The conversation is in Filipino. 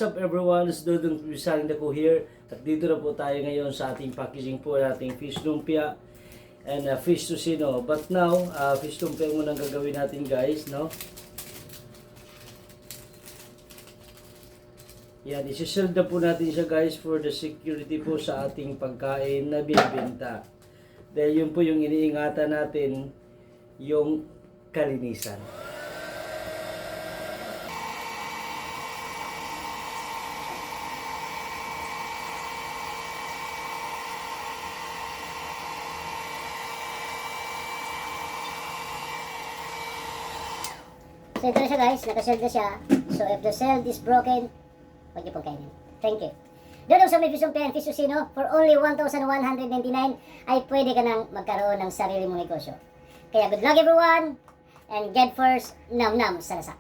What's up everyone, it's Dodong Bisaling Dako here. At dito na po tayo ngayon sa ating packaging po nating fish lumpia and fish tocino. But now, fish lumpia muna ang gagawin natin guys, no? Yan, isi-shield na po natin siya guys for the security po sa ating pagkain na binibenta. Dahil yun po yung iniingatan natin, yung kalinisan. So ito na siya guys, naka-shield na siya. So if the shield is broken, huwag niyo pong kainin. Thank you. Doon sa may fish lumpia and fish tocino, for only 1,199 ay pwede ka nang magkaroon ng sarili mong negosyo. Kaya good luck everyone, and get first, nam nam, sarasa.